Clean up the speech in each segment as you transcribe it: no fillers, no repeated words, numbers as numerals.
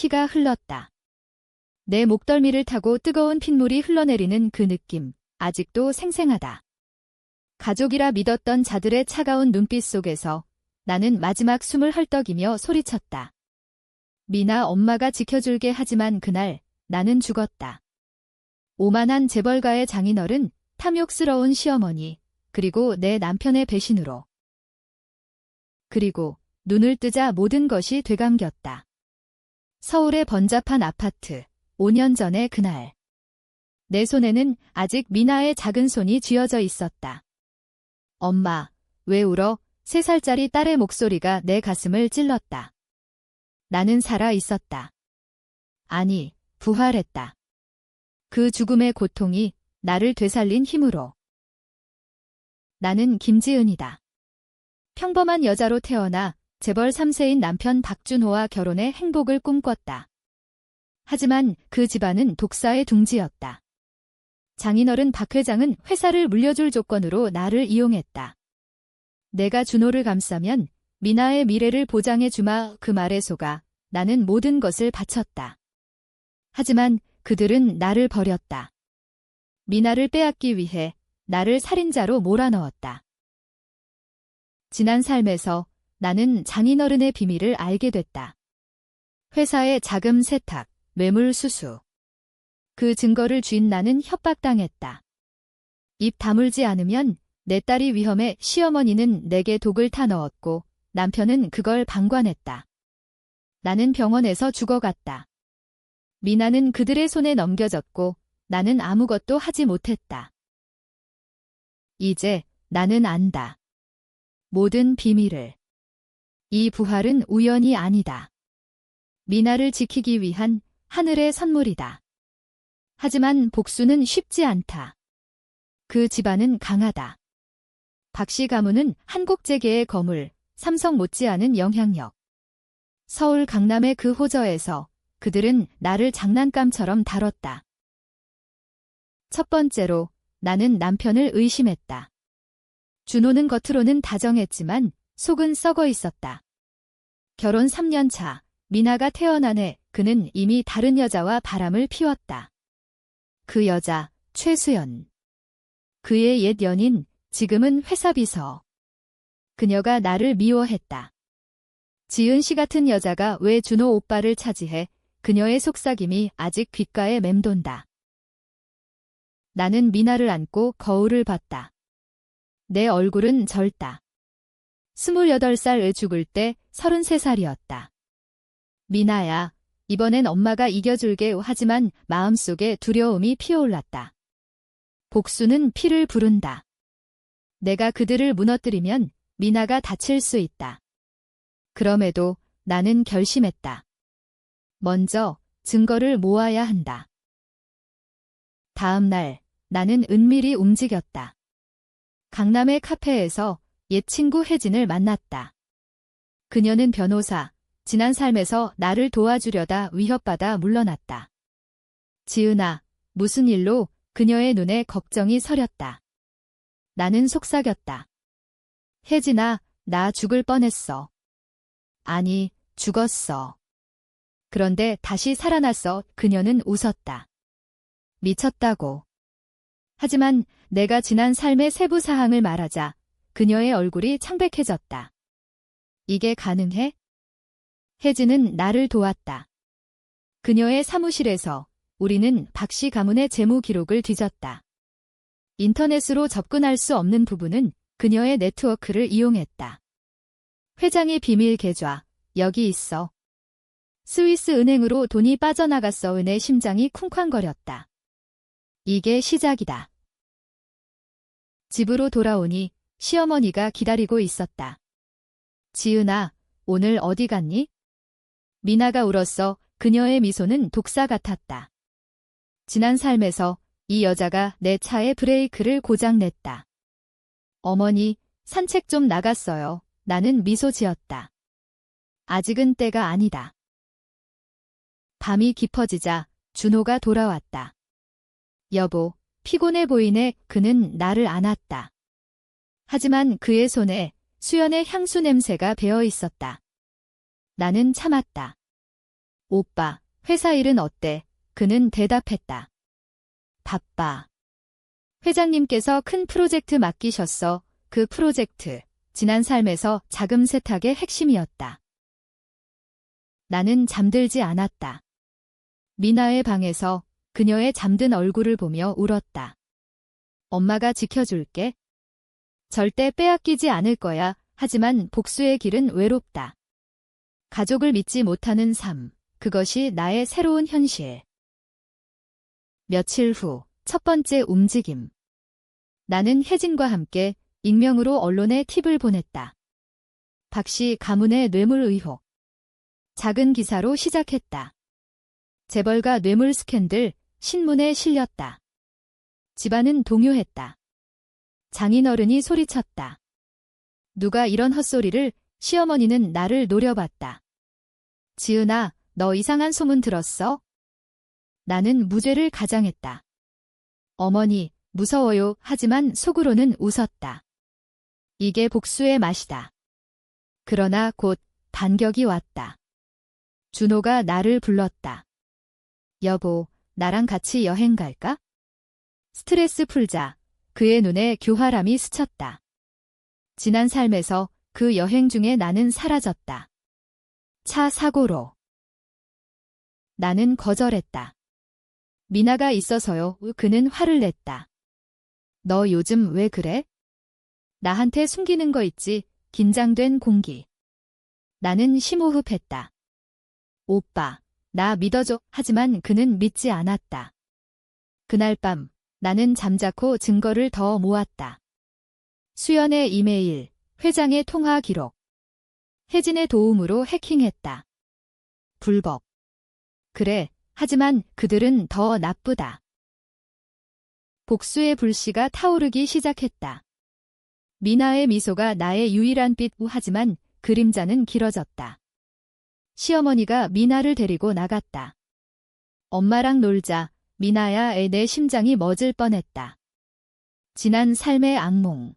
피가 흘렀다. 내 목덜미를 타고 뜨거운 핏물이 흘러내리는 그 느낌, 아직도 생생하다. 가족이라 믿었던 자들의 차가운 눈빛 속에서 나는 마지막 숨을 헐떡이며 소리쳤다. 미나, 엄마가 지켜줄게. 하지만 그날 나는 죽었다. 오만한 재벌가의 장인어른, 탐욕스러운 시어머니, 그리고 내 남편의 배신으로. 그리고 눈을 뜨자 모든 것이 되감겼다. 서울의 번잡한 아파트, 5년 전의 그날. 내 손에는 아직 미나의 작은 손이 쥐어져 있었다. 엄마, 왜 울어? 3살짜리 딸의 목소리가 내 가슴을 찔렀다. 나는 살아 있었다. 아니, 부활했다. 그 죽음의 고통이 나를 되살린 힘으로. 나는 김지은이다. 평범한 여자로 태어나 재벌 3세인 남편 박준호와 결혼해 행복을 꿈꿨다. 하지만 그 집안은 독사의 둥지였다. 장인어른 박 회장은 회사를 물려줄 조건으로 나를 이용했다. 내가 준호를 감싸면 미나의 미래를 보장해 주마. 그 말에 속아 나는 모든 것을 바쳤다. 하지만 그들은 나를 버렸다. 미나를 빼앗기 위해 나를 살인자로 몰아넣었다. 지난 삶에서 나는 장인어른의 비밀을 알게 됐다. 회사의 자금 세탁, 뇌물 수수. 그 증거를 쥔 나는 협박당했다. 입 다물지 않으면 내 딸이 위험해. 시어머니는 내게 독을 타 넣었고 남편은 그걸 방관했다. 나는 병원에서 죽어갔다. 미나는 그들의 손에 넘겨졌고 나는 아무것도 하지 못했다. 이제 나는 안다. 모든 비밀을. 이 부활은 우연이 아니다. 미나를 지키기 위한 하늘의 선물이다. 하지만 복수는 쉽지 않다. 그 집안은 강하다. 박씨 가문은 한국재계의 거물, 삼성 못지않은 영향력. 서울 강남의 그 호저에서 그들은 나를 장난감처럼 다뤘다. 첫 번째로 나는 남편을 의심했다. 준호는 겉으로는 다정했지만 속은 썩어 있었다. 결혼 3년 차, 미나가 태어난 해 그는 이미 다른 여자와 바람을 피웠다. 그 여자, 최수연. 그의 옛 연인, 지금은 회사 비서. 그녀가 나를 미워했다. 지은 씨 같은 여자가 왜 준호 오빠를 차지해? 그녀의 속삭임이 아직 귓가에 맴돈다. 나는 미나를 안고 거울을 봤다. 내 얼굴은 젊다. 28살에 죽을 때 33살이었다. 미나야, 이번엔 엄마가 이겨줄게. 하지만 마음속에 두려움이 피어올랐다. 복수는 피를 부른다. 내가 그들을 무너뜨리면 미나가 다칠 수 있다. 그럼에도 나는 결심했다. 먼저 증거를 모아야 한다. 다음 날 나는 은밀히 움직였다. 강남의 카페에서 옛 친구 혜진을 만났다. 그녀는 변호사, 지난 삶에서 나를 도와주려다 위협받아 물러났다. 지은아, 무슨 일로? 그녀의 눈에 걱정이 서렸다. 나는 속삭였다. 혜진아, 나 죽을 뻔했어. 아니, 죽었어. 그런데 다시 살아났어. 그녀는 웃었다. 미쳤다고. 하지만 내가 지난 삶의 세부 사항을 말하자 그녀의 얼굴이 창백해졌다. 이게 가능해? 혜진은 나를 도왔다. 그녀의 사무실에서 우리는 박씨 가문의 재무 기록을 뒤졌다. 인터넷으로 접근할 수 없는 부분은 그녀의 네트워크를 이용했다. 회장의 비밀 계좌, 여기 있어. 스위스 은행으로 돈이 빠져나갔어. 은의 심장이 쿵쾅거렸다. 이게 시작이다. 집으로 돌아오니 시어머니가 기다리고 있었다. 지은아, 오늘 어디 갔니? 미나가 울었어. 그녀의 미소는 독사 같았다. 지난 삶에서 이 여자가 내 차의 브레이크를 고장냈다. 어머니, 산책 좀 나갔어요. 나는 미소 지었다. 아직은 때가 아니다. 밤이 깊어지자 준호가 돌아왔다. 여보, 피곤해 보이네. 그는 나를 안았다. 하지만 그의 손에 수연의 향수 냄새가 배어 있었다. 나는 참았다. 오빠, 회사 일은 어때? 그는 대답했다. 바빠. 회장님께서 큰 프로젝트 맡기셨어. 그 프로젝트, 지난 삶에서 자금 세탁의 핵심이었다. 나는 잠들지 않았다. 미나의 방에서 그녀의 잠든 얼굴을 보며 울었다. 엄마가 지켜줄게. 절대 빼앗기지 않을 거야. 하지만 복수의 길은 외롭다. 가족을 믿지 못하는 삶, 그것이 나의 새로운 현실. 며칠 후, 첫 번째 움직임. 나는 혜진과 함께 익명으로 언론에 팁을 보냈다. 박씨 가문의 뇌물 의혹. 작은 기사로 시작했다. 재벌가 뇌물 스캔들, 신문에 실렸다. 집안은 동요했다. 장인어른이 소리쳤다. 누가 이런 헛소리를, 시어머니는 나를 노려봤다. 지은아, 너 이상한 소문 들었어? 나는 무죄를 가장했다. 어머니, 무서워요. 하지만 속으로는 웃었다. 이게 복수의 맛이다. 그러나 곧 반격이 왔다. 준호가 나를 불렀다. 여보, 나랑 같이 여행 갈까? 스트레스 풀자. 그의 눈에 교활함이 스쳤다. 지난 삶에서 그 여행 중에 나는 사라졌다. 차 사고로. 나는 거절했다. 미나가 있어서요. 그는 화를 냈다. 너 요즘 왜 그래? 나한테 숨기는 거 있지? 긴장된 공기. 나는 심호흡했다. 오빠, 나 믿어줘. 하지만 그는 믿지 않았다. 그날 밤, 나는 잠자코 증거를 더 모았다. 수연의 이메일, 회장의 통화 기록. 혜진의 도움으로 해킹했다. 불법. 그래, 하지만 그들은 더 나쁘다. 복수의 불씨가 타오르기 시작했다. 미나의 미소가 나의 유일한 빛. 하지만 그림자는 길어졌다. 시어머니가 미나를 데리고 나갔다. 엄마랑 놀자. 미나야, 내 심장이 멎을 뻔했다. 지난 삶의 악몽.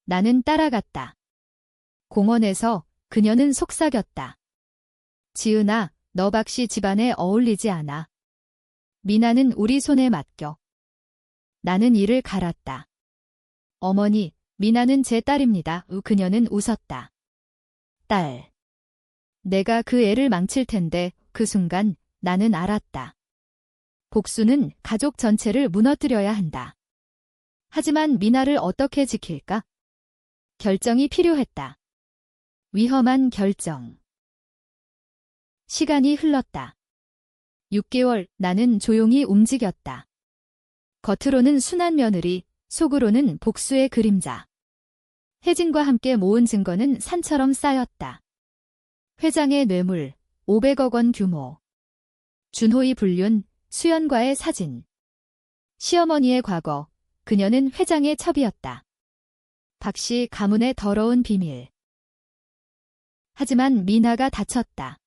나는 따라갔다. 공원에서 그녀는 속삭였다. 지은아, 너 박씨 집안에 어울리지 않아. 미나는 우리 손에 맡겨. 나는 이를 갈았다. 어머니, 미나는 제 딸입니다. 그녀는 웃었다. 딸. 내가 그 애를 망칠 텐데 그 순간 나는 알았다. 복수는 가족 전체를 무너뜨려야 한다. 하지만 미나를 어떻게 지킬까? 결정이 필요했다. 위험한 결정. 시간이 흘렀다. 6개월, 나는 조용히 움직였다. 겉으로는 순한 며느리, 속으로는 복수의 그림자. 혜진과 함께 모은 증거는 산처럼 쌓였다. 회장의 뇌물, 500억 원 규모. 준호의 불륜, 수연과의 사진. 시어머니의 과거, 그녀는 회장의 첩이었다. 박씨 가문의 더러운 비밀. 하지만 미나가 다쳤다.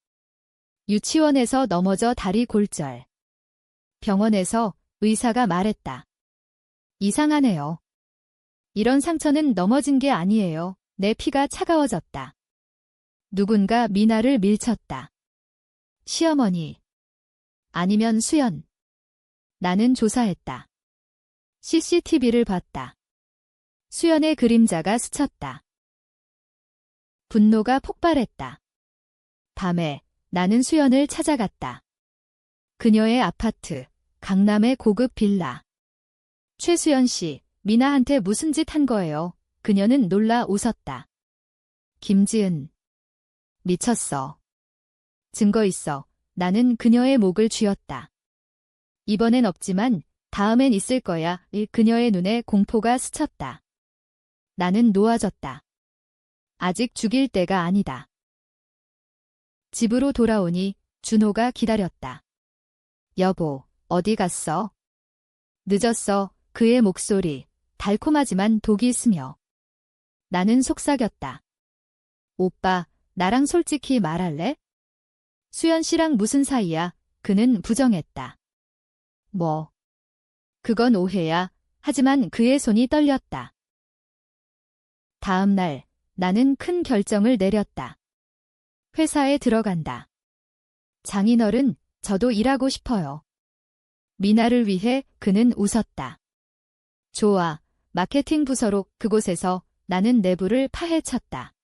유치원에서 넘어져 다리 골절. 병원에서 의사가 말했다. 이상하네요. 이런 상처는 넘어진 게 아니에요. 내 피가 차가워졌다. 누군가 미나를 밀쳤다. 시어머니. 아니면 수연. 나는 조사했다. CCTV를 봤다. 수연의 그림자가 스쳤다. 분노가 폭발했다. 밤에 나는 수연을 찾아갔다. 그녀의 아파트, 강남의 고급 빌라. 최수연 씨, 미나한테 무슨 짓 한 거예요? 그녀는 놀라 웃었다. 김지은. 미쳤어. 증거 있어. 나는 그녀의 목을 쥐었다. 이번엔 없지만 다음엔 있을 거야. 그녀의 눈에 공포가 스쳤다. 나는 놓아졌다. 아직 죽일 때가 아니다. 집으로 돌아오니 준호가 기다렸다. 여보, 어디 갔어? 늦었어. 그의 목소리, 달콤하지만 독이 스며. 나는 속삭였다. 오빠, 나랑 솔직히 말할래? 수연 씨랑 무슨 사이야? 그는 부정했다. 뭐? 그건 오해야. 하지만 그의 손이 떨렸다. 다음 날, 나는 큰 결정을 내렸다. 회사에 들어간다. 장인어른, 저도 일하고 싶어요. 미나를 위해 그는 웃었다. 좋아, 마케팅 부서로 그곳에서 나는 내부를 파헤쳤다.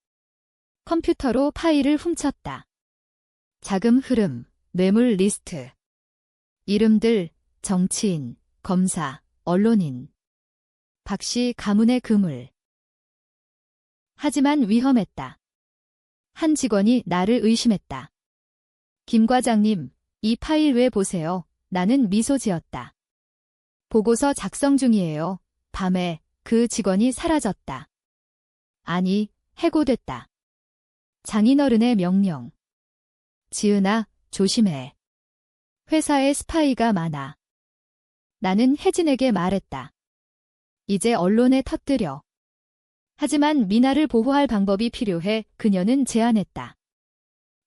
컴퓨터로 파일을 훔쳤다. 자금 흐름, 뇌물 리스트. 이름들, 정치인, 검사, 언론인. 박씨 가문의 그물. 하지만 위험했다. 한 직원이 나를 의심했다. 김 과장님, 이 파일 왜 보세요? 나는 미소 지었다. 보고서 작성 중이에요. 밤에 그 직원이 사라졌다. 아니, 해고됐다. 장인어른의 명령. 지은아, 조심해. 회사에 스파이가 많아. 나는 혜진에게 말했다. 이제 언론에 터뜨려. 하지만 미나를 보호할 방법이 필요해 그녀는 제안했다.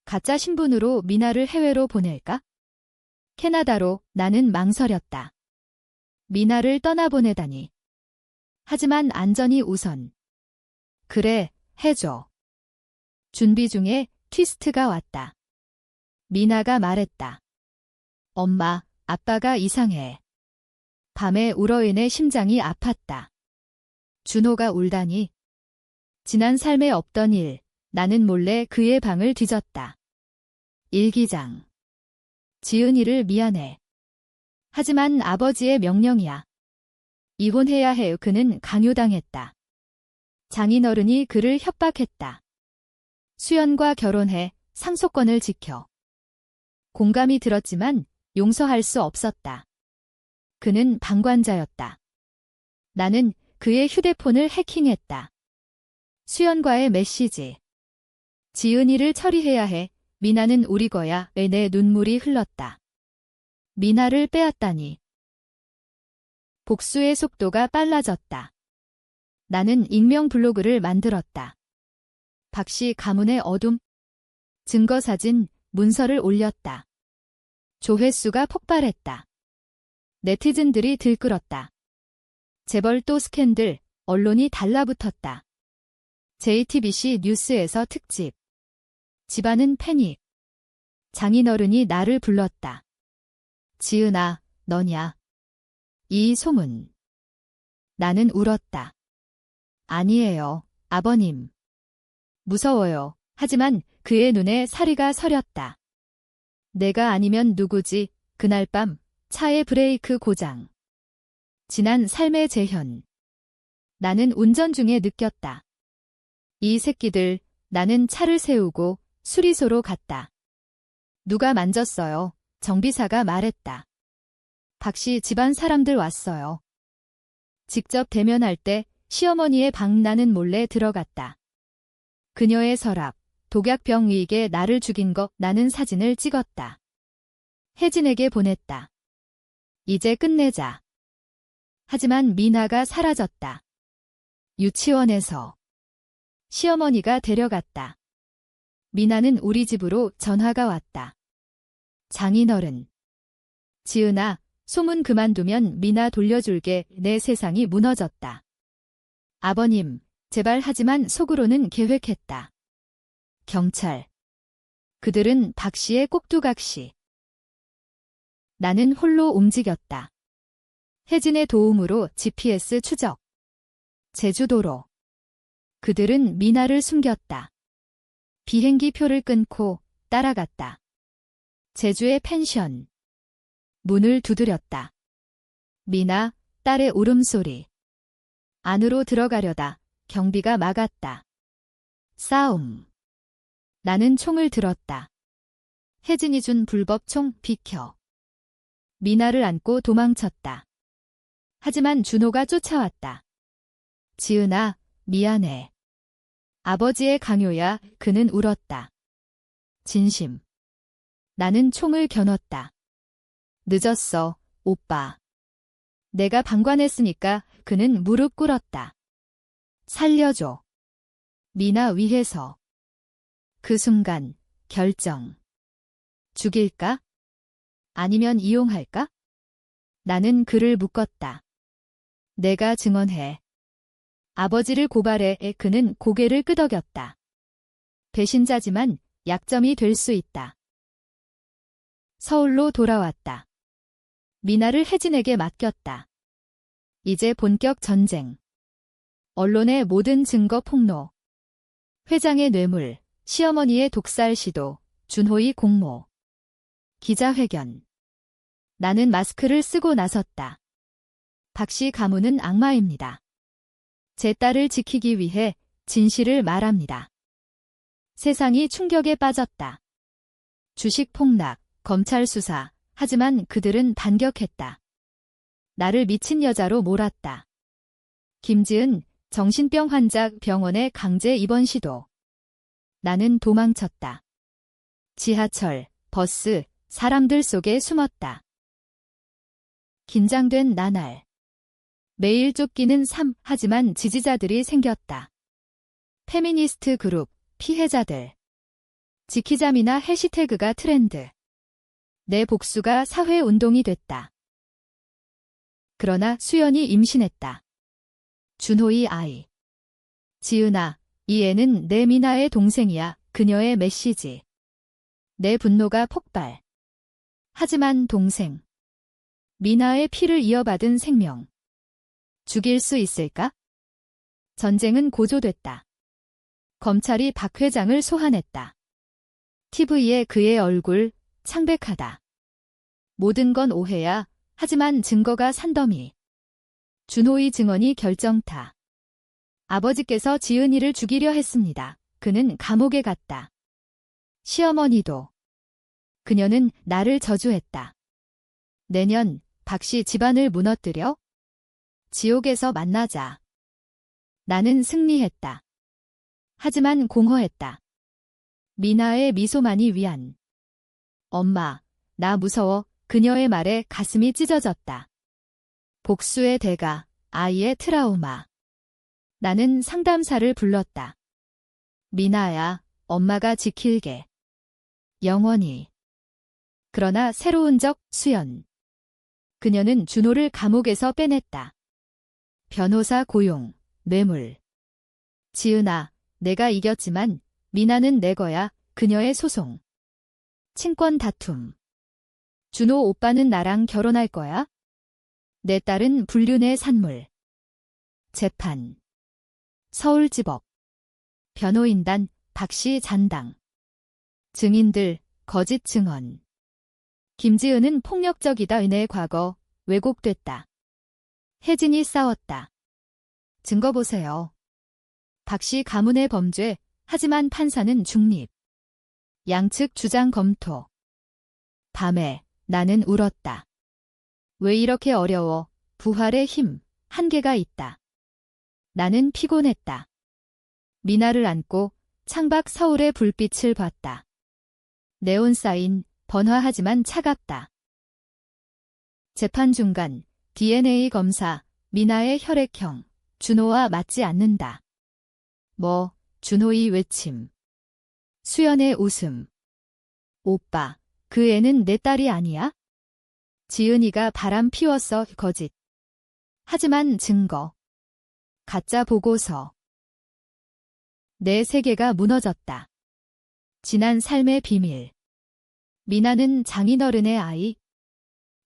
가짜 신분으로 미나를 해외로 보낼까? 캐나다로. 나는 망설였다. 미나를 떠나보내다니. 하지만 안전이 우선. 그래, 해줘. 준비 중에 트위스트가 왔다. 미나가 말했다. 엄마, 아빠가 이상해. 밤에 울어 인해 심장이 아팠다. 준호가 울다니. 지난 삶에 없던 일, 나는 몰래 그의 방을 뒤졌다. 일기장. 지은이를 미안해. 하지만 아버지의 명령이야. 이혼해야 해. 그는 강요당했다. 장인어른이 그를 협박했다. 수연과 결혼해 상속권을 지켜. 공감이 들었지만 용서할 수 없었다. 그는 방관자였다. 나는 그의 휴대폰을 해킹했다. 수연과의 메시지. 지은이를 처리해야 해. 미나는 우리 거야. 내 눈물이 흘렀다. 미나를 빼앗다니. 복수의 속도가 빨라졌다. 나는 익명 블로그를 만들었다. 박씨 가문의 어둠. 증거사진, 문서를 올렸다. 조회수가 폭발했다. 네티즌들이 들끓었다. 재벌 또 스캔들, 언론이 달라붙었다. JTBC 뉴스에서 특집. 집안은 패닉. 장인어른이 나를 불렀다. 지은아, 너냐? 이 소문. 나는 울었다. 아니에요, 아버님. 무서워요. 하지만 그의 눈에 사리가 서렸다. 내가 아니면 누구지? 그날 밤 차의 브레이크 고장. 지난 삶의 재현. 나는 운전 중에 느꼈다. 이 새끼들. 나는 차를 세우고 수리소로 갔다. 누가 만졌어요? 정비사가 말했다. 박씨 집안 사람들 왔어요. 직접 대면할 때 시어머니의 방. 나는 몰래 들어갔다. 그녀의 서랍, 독약병 위에 나를 죽인 거. 나는 사진을 찍었다. 혜진에게 보냈다. 이제 끝내자. 하지만 미나가 사라졌다. 유치원에서. 시어머니가 데려갔다. 미나는 우리 집으로 전화가 왔다. 장인어른. 지은아, 소문 그만두면 미나 돌려줄게. 내 세상이 무너졌다. 아버님, 제발. 하지만 속으로는 계획했다. 경찰. 그들은 박씨의 꼭두각시. 나는 홀로 움직였다. 혜진의 도움으로 GPS 추적. 제주도로. 그들은 미나를 숨겼다. 비행기 표를 끊고 따라갔다. 제주의 펜션. 문을 두드렸다. 미나, 딸의 울음소리. 안으로 들어가려다 경비가 막았다. 싸움. 나는 총을 들었다. 혜진이 준 불법 총. 비켜. 미나를 안고 도망쳤다. 하지만 준호가 쫓아왔다. 지은아, 미안해. 아버지의 강요야. 그는 울었다. 진심. 나는 총을 겨눴다. 늦었어, 오빠. 내가 방관했으니까. 그는 무릎 꿇었다. 살려줘. 미나 위해서. 그 순간, 결정. 죽일까? 아니면 이용할까? 나는 그를 묶었다. 내가 증언해. 아버지를 고발해. 그는 고개를 끄덕였다. 배신자지만 약점이 될 수 있다. 서울로 돌아왔다. 미나를 혜진에게 맡겼다. 이제 본격 전쟁. 언론의 모든 증거 폭로. 회장의 뇌물, 시어머니의 독살 시도, 준호의 공모. 기자회견. 나는 마스크를 쓰고 나섰다. 박씨 가문은 악마입니다. 제 딸을 지키기 위해 진실을 말합니다. 세상이 충격에 빠졌다. 주식 폭락, 검찰 수사, 하지만 그들은 반격했다. 나를 미친 여자로 몰았다. 김지은, 정신병 환자 병원에 강제 입원 시도. 나는 도망쳤다. 지하철, 버스, 사람들 속에 숨었다. 긴장된 나날. 매일 쫓기는 삶, 하지만 지지자들이 생겼다. 페미니스트 그룹, 피해자들. 지키자미나 해시태그가 트렌드. 내 복수가 사회운동이 됐다. 그러나 수연이 임신했다. 준호의 아이. 지은아, 이 애는 내 미나의 동생이야. 그녀의 메시지. 내 분노가 폭발. 하지만 동생. 미나의 피를 이어받은 생명. 죽일 수 있을까? 전쟁은 고조됐다. 검찰이 박 회장을 소환했다. TV에 그의 얼굴, 창백하다. 모든 건 오해야. 하지만 증거가 산더미. 준호의 증언이 결정타. 아버지께서 지은이를 죽이려 했습니다. 그는 감옥에 갔다. 시어머니도. 그녀는 나를 저주했다. 내년 박씨 집안을 무너뜨려? 지옥에서 만나자. 나는 승리했다. 하지만 공허했다. 미나의 미소만이 위안. 엄마, 나 무서워. 그녀의 말에 가슴이 찢어졌다. 복수의 대가, 아이의 트라우마. 나는 상담사를 불렀다. 미나야, 엄마가 지킬게. 영원히. 그러나 새로운 적, 수연. 그녀는 준호를 감옥에서 빼냈다. 변호사 고용, 뇌물. 지은아, 내가 이겼지만 미나는 내 거야. 그녀의 소송. 친권 다툼. 준호 오빠는 나랑 결혼할 거야? 내 딸은 불륜의 산물. 재판. 서울지법. 변호인단, 박씨 잔당. 증인들, 거짓 증언. 김지은은 폭력적이다. 은혜의 과거, 왜곡됐다. 혜진이 싸웠다. 증거 보세요. 박씨 가문의 범죄, 하지만 판사는 중립. 양측 주장 검토. 밤에 나는 울었다. 왜 이렇게 어려워? 부활의 힘, 한계가 있다. 나는 피곤했다. 미나를 안고 창밖 서울의 불빛을 봤다. 네온사인, 번화하지만 차갑다. 재판 중간, DNA 검사, 미나의 혈액형, 준호와 맞지 않는다. 준호의 외침. 수연의 웃음. 오빠, 그 애는 내 딸이 아니야? 지은이가 바람 피웠어. 거짓. 하지만 증거. 가짜 보고서. 내 세계가 무너졌다. 지난 삶의 비밀. 미나는 장인어른의 아이?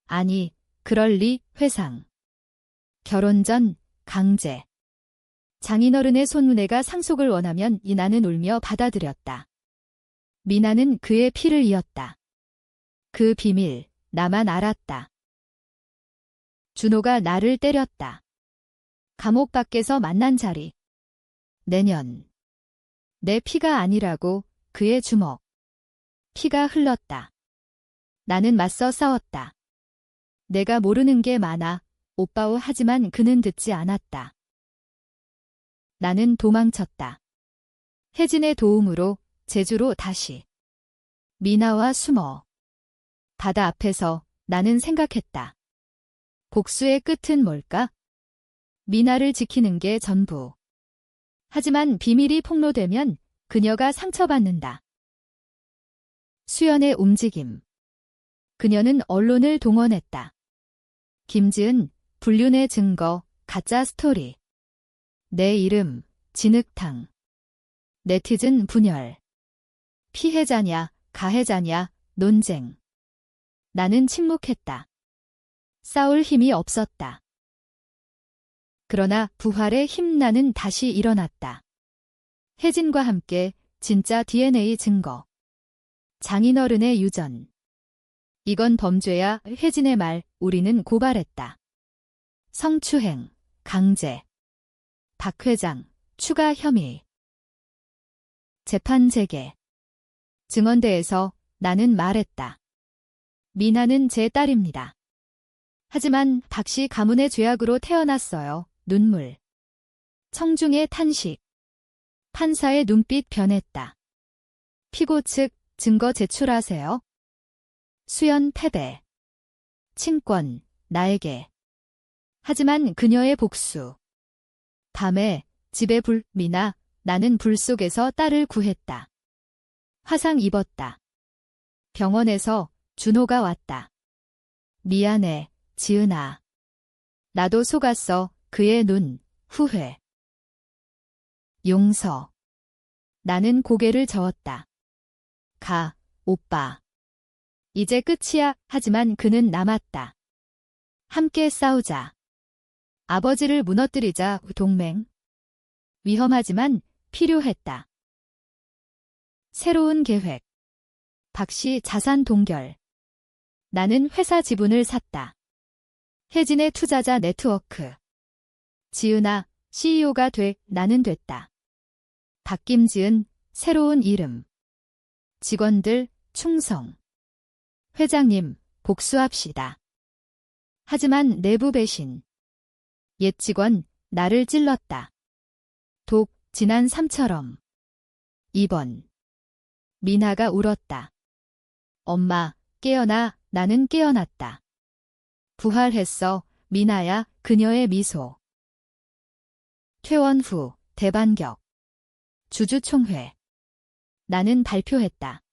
아니, 그럴 리, 회상. 결혼 전, 강제. 장인어른의 손문애가 상속을 원하면 나는 울며 받아들였다. 미나는 그의 피를 이었다. 그 비밀, 나만 알았다. 준호가 나를 때렸다. 감옥 밖에서 만난 자리. 내년. 내 피가 아니라고, 그의 주먹. 피가 흘렀다. 나는 맞서 싸웠다. 내가 모르는 게 많아. 오빠오. 하지만 그는 듣지 않았다. 나는 도망쳤다. 혜진의 도움으로 제주로 다시. 미나와 숨어. 바다 앞에서 나는 생각했다. 복수의 끝은 뭘까? 미나를 지키는 게 전부. 하지만 비밀이 폭로되면 그녀가 상처받는다. 수연의 움직임. 그녀는 언론을 동원했다. 김지은, 불륜의 증거, 가짜 스토리. 내 이름, 진흙탕. 네티즌 분열. 피해자냐, 가해자냐, 논쟁. 나는 침묵했다. 싸울 힘이 없었다. 그러나 부활의 힘 나는 다시 일어났다. 혜진과 함께 진짜 DNA 증거. 장인어른의 유전. 이건 범죄야. 혜진의 말, 우리는 고발했다. 성추행, 강제. 박 회장, 추가 혐의. 재판 재개. 증언대에서 나는 말했다. 미나는 제 딸입니다. 하지만 박 씨 가문의 죄악으로 태어났어요. 눈물. 청중의 탄식. 판사의 눈빛 변했다. 피고 측 증거 제출하세요. 수연 패배. 친권, 나에게. 하지만 그녀의 복수. 밤에 집에 불, 미나, 나는 불 속에서 딸을 구했다. 화상 입었다. 병원에서 준호가 왔다. 미안해, 지은아. 나도 속았어. 그의 눈, 후회. 용서. 나는 고개를 저었다. 가, 오빠. 이제 끝이야. 하지만 그는 남았다. 함께 싸우자. 아버지를 무너뜨리자. 동맹. 위험하지만 필요했다. 새로운 계획. 박씨 자산 동결. 나는 회사 지분을 샀다. 혜진의 투자자 네트워크. 지은아, CEO가 돼. 나는 됐다. 박김지은, 새로운 이름. 직원들, 충성. 회장님, 복수합시다. 하지만 내부 배신. 옛 직원, 나를 찔렀다. 독, 지난 삶처럼. 2번. 미나가 울었다. 엄마, 깨어나. 나는 깨어났다. 부활했어. 미나야. 그녀의 미소. 퇴원 후, 대반격. 주주총회. 나는 발표했다.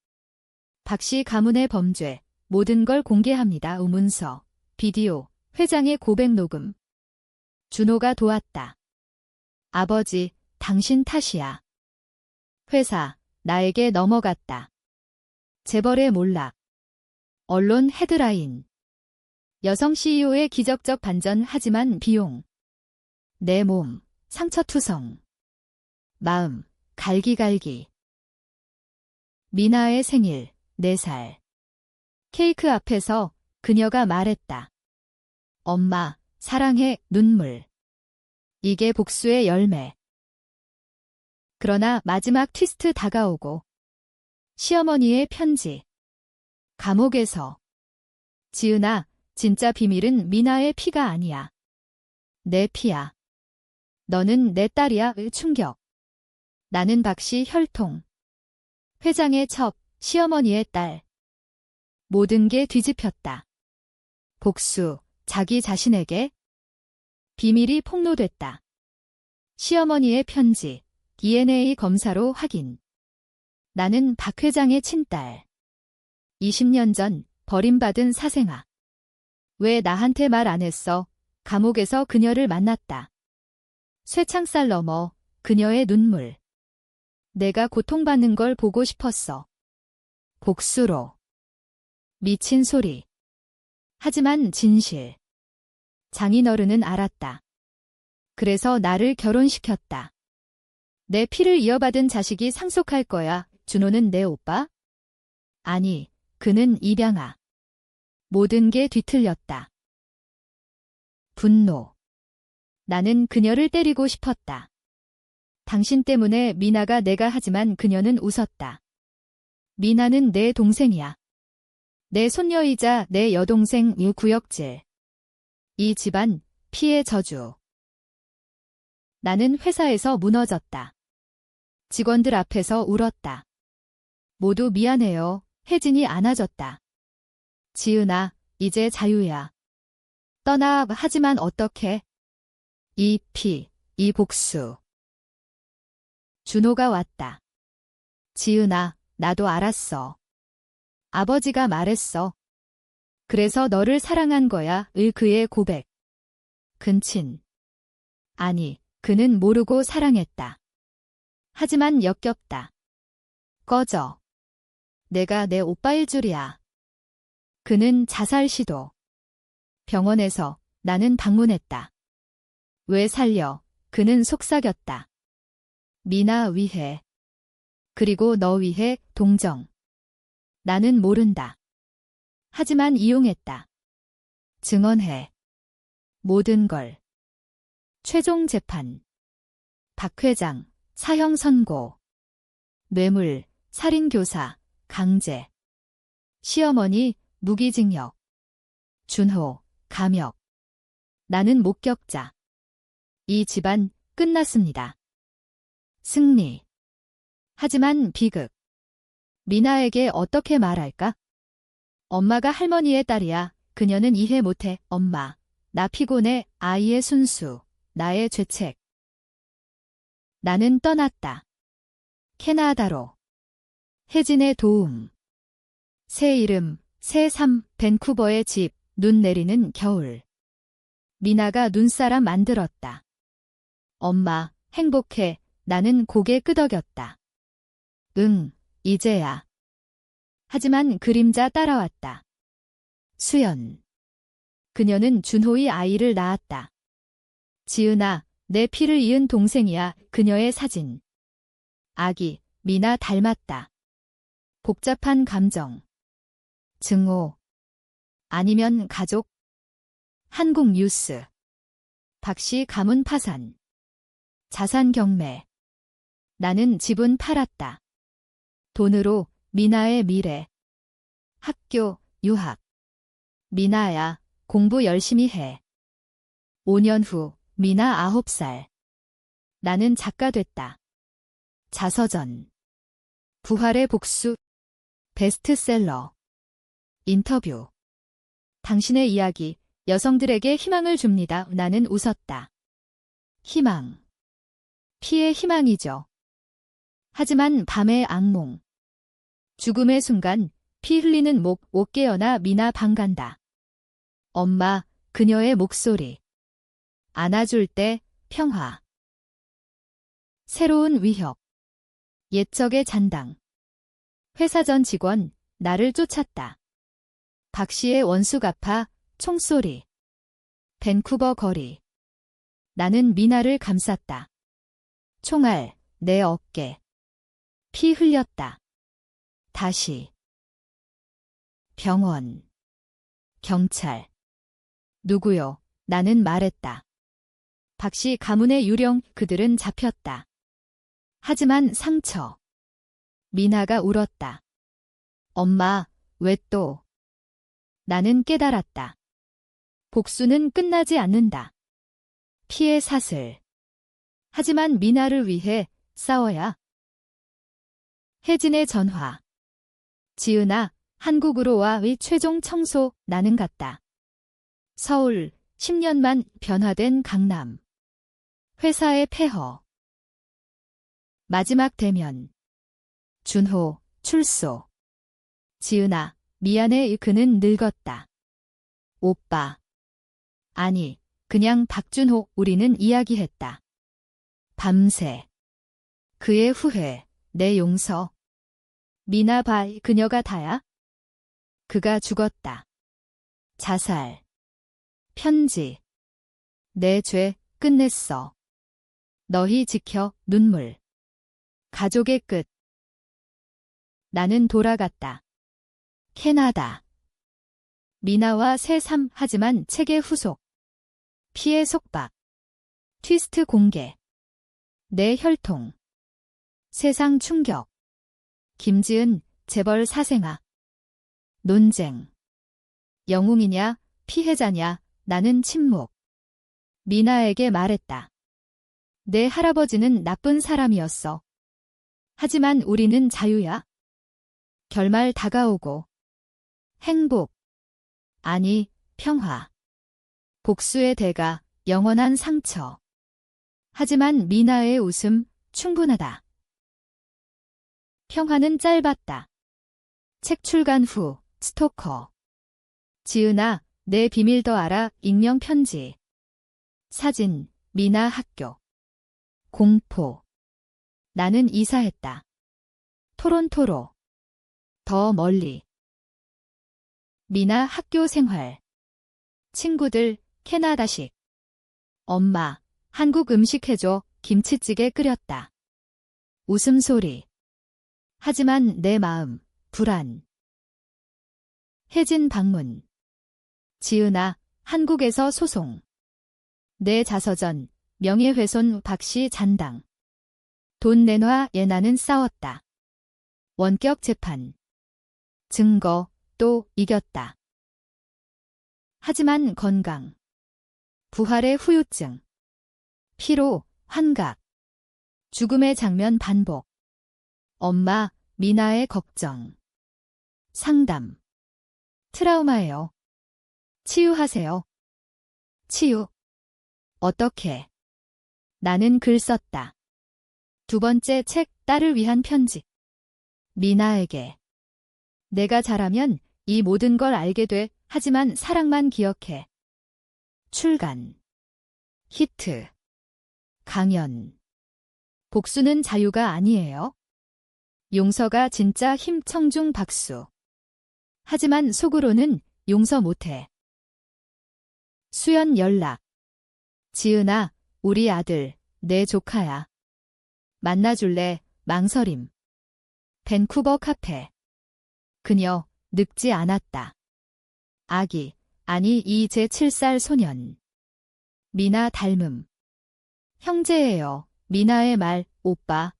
박씨 가문의 범죄, 모든 걸 공개합니다. 문서, 비디오, 회장의 고백 녹음. 준호가 도왔다. 아버지, 당신 탓이야. 회사, 나에게 넘어갔다. 재벌의 몰락. 언론 헤드라인. 여성 CEO의 기적적 반전. 하지만 비용. 내 몸, 상처투성. 마음, 갈기갈기. 미나의 생일, 4살. 케이크 앞에서 그녀가 말했다. 엄마, 사랑해. 눈물. 이게 복수의 열매. 그러나 마지막 트위스트 다가오고. 시어머니의 편지. 감옥에서. 지은아, 진짜 비밀은 미나의 피가 아니야. 내 피야. 너는 내 딸이야. 충격. 나는 박씨 혈통. 회장의 첩, 시어머니의 딸. 모든 게 뒤집혔다. 복수, 자기 자신에게. 비밀이 폭로됐다. 시어머니의 편지, DNA 검사로 확인. 나는 박 회장의 친딸. 20년 전 버림받은 사생아. 왜 나한테 말 안 했어? 감옥에서 그녀를 만났다. 쇠창살 너머 그녀의 눈물. 내가 고통받는 걸 보고 싶었어. 복수로. 미친 소리. 하지만 진실. 장인어른은 알았다. 그래서 나를 결혼시켰다. 내 피를 이어받은 자식이 상속할 거야. 준호는 내 오빠? 아니, 그는 입양아. 모든 게 뒤틀렸다. 분노. 나는 그녀를 때리고 싶었다. 당신 때문에 미나가 내가 하지만 그녀는 웃었다. 미나는 내 동생이야. 내 손녀이자 내 여동생 구역질. 이 집안 피의 저주. 나는 회사에서 무너졌다. 직원들 앞에서 울었다. 모두 미안해요. 혜진이 안아줬다. 지은아, 이제 자유야. 떠나. 하지만 어떻게? 이 피, 이 복수. 준호가 왔다. 지은아, 나도 알았어. 아버지가 말했어. 그래서 너를 사랑한 거야. 그의 고백. 근친. 아니, 그는 모르고 사랑했다. 하지만 역겹다. 꺼져. 내가 내 오빠일 줄이야. 그는 자살 시도. 병원에서 나는 방문했다. 왜 살려? 그는 속삭였다. 미나 위해. 그리고 너 위해 동정. 나는 모른다. 하지만 이용했다. 증언해. 모든 걸. 최종 재판. 박 회장, 사형 선고. 뇌물, 살인교사, 강제. 시어머니, 무기징역. 준호, 감역. 나는 목격자. 이 집안 끝났습니다. 승리. 하지만 비극. 미나에게 어떻게 말할까? 엄마가 할머니의 딸이야. 그녀는 이해 못해. 엄마. 나 피곤해. 아이의 순수. 나의 죄책. 나는 떠났다. 캐나다로. 혜진의 도움. 새 이름, 새 삶, 밴쿠버의 집, 눈 내리는 겨울. 미나가 눈사람 만들었다. 엄마, 행복해. 나는 고개 끄덕였다. 응, 이제야. 하지만 그림자 따라왔다. 수연. 그녀는 준호의 아이를 낳았다. 지은아, 내 피를 이은 동생이야. 그녀의 사진. 아기, 미나 닮았다. 복잡한 감정. 증오. 아니면 가족? 한국 뉴스. 박씨 가문 파산. 자산 경매. 나는 집은 팔았다. 돈으로 미나의 미래. 학교, 유학. 미나야, 공부 열심히 해. 5년 후, 미나 9살. 나는 작가 됐다. 자서전. 부활의 복수. 베스트셀러. 인터뷰. 당신의 이야기, 여성들에게 희망을 줍니다. 나는 웃었다. 희망. 피의 희망이죠. 하지만 밤의 악몽. 죽음의 순간, 피 흘리는 목, 옷 깨어나 미나 방 간다. 엄마, 그녀의 목소리. 안아줄 때, 평화. 새로운 위협. 옛적의 잔당. 회사 전 직원, 나를 쫓았다. 박씨의 원수 갚아, 총소리. 밴쿠버 거리. 나는 미나를 감쌌다. 총알, 내 어깨. 피 흘렸다. 다시. 병원. 경찰. 누구요? 나는 말했다. 박씨 가문의 유령, 그들은 잡혔다. 하지만 상처. 미나가 울었다. 엄마, 왜 또? 나는 깨달았다. 복수는 끝나지 않는다. 피의 사슬. 하지만 미나를 위해 싸워야. 혜진의 전화. 지은아, 한국으로 와의 최종 청소. 나는 갔다. 서울, 10년만 변화된 강남. 회사의 폐허. 마지막 대면. 준호, 출소. 지은아, 미안해. 그는 늙었다. 오빠. 아니, 그냥 박준호. 우리는 이야기했다. 밤새. 그의 후회, 내 용서. 미나 봐, 그녀가 다야? 그가 죽었다. 자살. 편지. 내 죄, 끝냈어. 너희 지켜, 눈물. 가족의 끝. 나는 돌아갔다. 캐나다. 미나와 새 삶. 하지만 책의 후속. 피의 속박. 트위스트 공개. 내 혈통. 세상 충격. 김지은, 재벌 사생아. 논쟁. 영웅이냐, 피해자냐. 나는 침묵. 미나에게 말했다. 내 할아버지는 나쁜 사람이었어. 하지만 우리는 자유야. 결말 다가오고. 행복. 아니, 평화. 복수의 대가, 영원한 상처. 하지만 미나의 웃음, 충분하다. 평화는 짧았다. 책 출간 후, 스토커. 지은아, 내 비밀 더 알아. 익명 편지. 사진, 미나 학교. 공포. 나는 이사했다. 토론토로. 더 멀리. 미나 학교 생활. 친구들, 캐나다식. 엄마, 한국 음식 해줘. 김치찌개 끓였다. 웃음소리. 하지만 내 마음, 불안. 혜진 방문. 지은아, 한국에서 소송. 내 자서전, 명예훼손 박씨 잔당. 돈 내놔 예나는 싸웠다. 원격 재판. 증거, 또 이겼다. 하지만 건강. 부활의 후유증. 피로, 환각. 죽음의 장면 반복. 엄마, 미나의 걱정. 상담. 트라우마예요. 치유하세요. 치유. 어떻게? 나는 글 썼다. 두 번째 책, 딸을 위한 편지. 미나에게. 내가 잘하면 이 모든 걸 알게 돼. 하지만 사랑만 기억해. 출간. 히트. 강연. 복수는 자유가 아니에요. 용서가 진짜 힘. 청중 박수. 하지만 속으로는 용서 못해. 수연 연락. 지은아, 우리 아들, 내 조카야. 만나줄래? 망설임. 밴쿠버 카페. 그녀, 늙지 않았다. 아기, 아니 이제 7살 소년. 미나 닮음. 형제예요. 미나의 말, 오빠.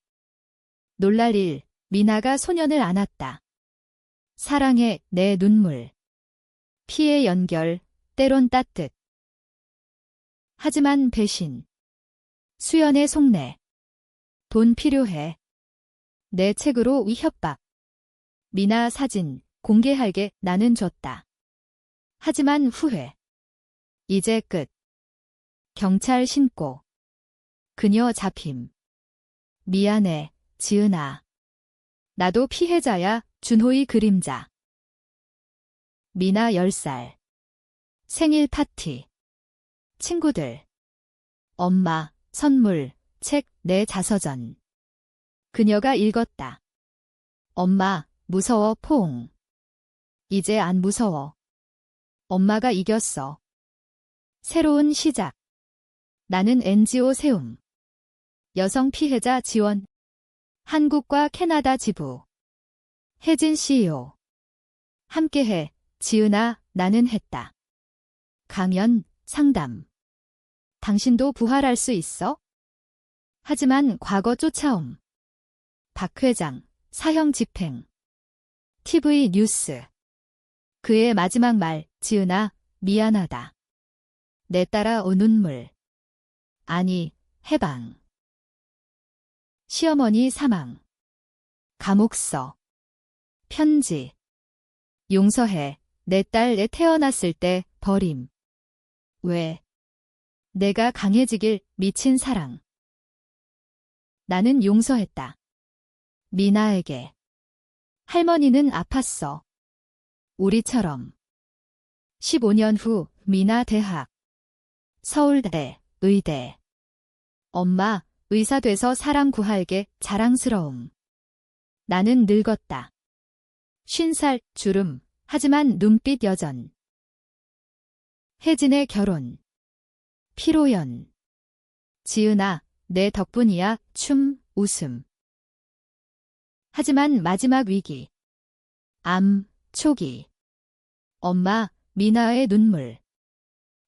놀랄 일, 미나가 소년을 안았다. 사랑해, 내 눈물. 피의 연결, 때론 따뜻. 하지만 배신. 수연의 속내. 돈 필요해. 내 책으로 협박. 미나 사진, 공개할게. 나는 줬다. 하지만 후회. 이제 끝. 경찰 신고. 그녀 잡힘. 미안해, 지은아. 나도 피해자야. 준호의 그림자. 미나 10살. 생일 파티. 친구들. 엄마, 선물, 책, 내 자서전. 그녀가 읽었다. 엄마, 무서워. 포옹. 이제 안 무서워. 엄마가 이겼어. 새로운 시작. 나는 NGO 세움. 여성 피해자 지원. 한국과 캐나다 지부. 혜진 CEO. 함께해. 지은아, 나는 했다. 강연, 상담. 당신도 부활할 수 있어? 하지만 과거 쫓아옴. 박 회장, 사형 집행. TV 뉴스. 그의 마지막 말, 지은아, 미안하다. 내 딸아 눈물. 아니, 해방. 시어머니 사망. 감옥서. 편지. 용서해. 내 딸 애 태어났을 때 버림. 왜? 내가 강해지길. 미친 사랑. 나는 용서했다. 미나에게. 할머니는 아팠어. 우리처럼. 15년 후 미나 대학. 서울대, 의대. 엄마, 의사 돼서 사람 구할게. 자랑스러움. 나는 늙었다. 50살, 주름. 하지만 눈빛 여전. 혜진의 결혼. 피로연. 지은아, 내 덕분이야. 춤, 웃음. 하지만 마지막 위기. 암, 초기. 엄마, 미나의 눈물.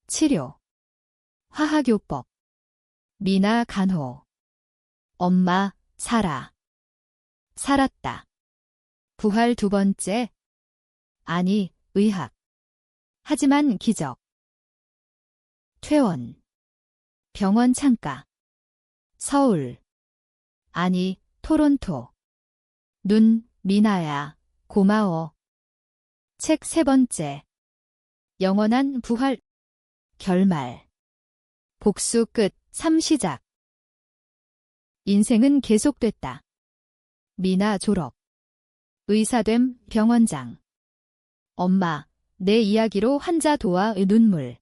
치료. 화학요법. 미나 간호. 엄마, 살아. 살았다. 부활 두 번째. 아니, 의학. 하지만 기적. 퇴원. 병원 창가. 서울. 아니, 토론토. 눈, 미나야, 고마워. 책 세 번째. 영원한 부활. 결말. 복수 끝. 3 시작. 인생은 계속됐다. 미나 졸업. 의사됨. 병원장. 엄마, 내 이야기로 환자 도와. 눈물.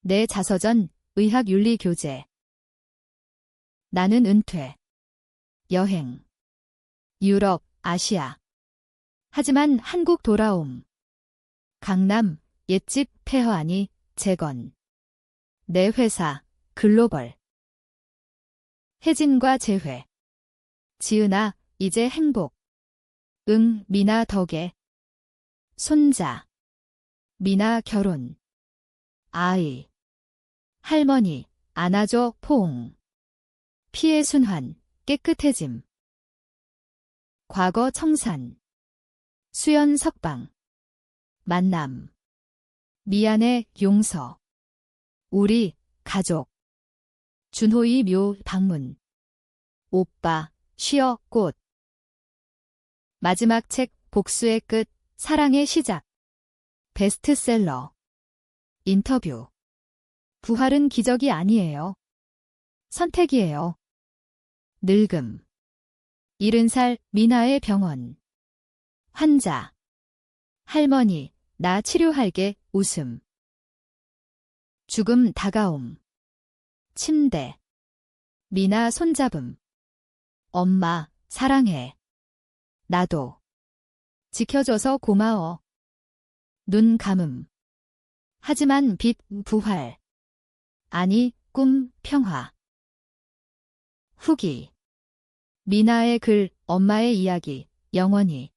내 자서전. 의학윤리교재. 나는 은퇴. 여행. 유럽, 아시아. 하지만 한국 돌아옴. 강남, 옛집 폐허하니 재건. 내 회사, 글로벌. 혜진과 재회. 지은아, 이제 행복. 응, 미나 덕에. 손자. 미나 결혼. 아이. 할머니, 안아줘 포옹. 피해 순환, 깨끗해짐. 과거 청산. 수연 석방. 만남. 미안해 용서. 우리 가족. 준호이 묘 방문. 오빠 쉬어 꽃. 마지막 책 복수의 끝 사랑의 시작. 베스트셀러. 인터뷰. 부활은 기적이 아니에요. 선택이에요. 늙음. 70살 미나의 병원. 환자. 할머니, 나 치료할게 웃음. 죽음 다가옴. 침대. 미나 손잡음. 엄마, 사랑해. 나도. 지켜줘서 고마워. 눈 감음. 하지만 빛, 부활. 아니, 꿈, 평화. 후기. 미나의 글, 엄마의 이야기, 영원히.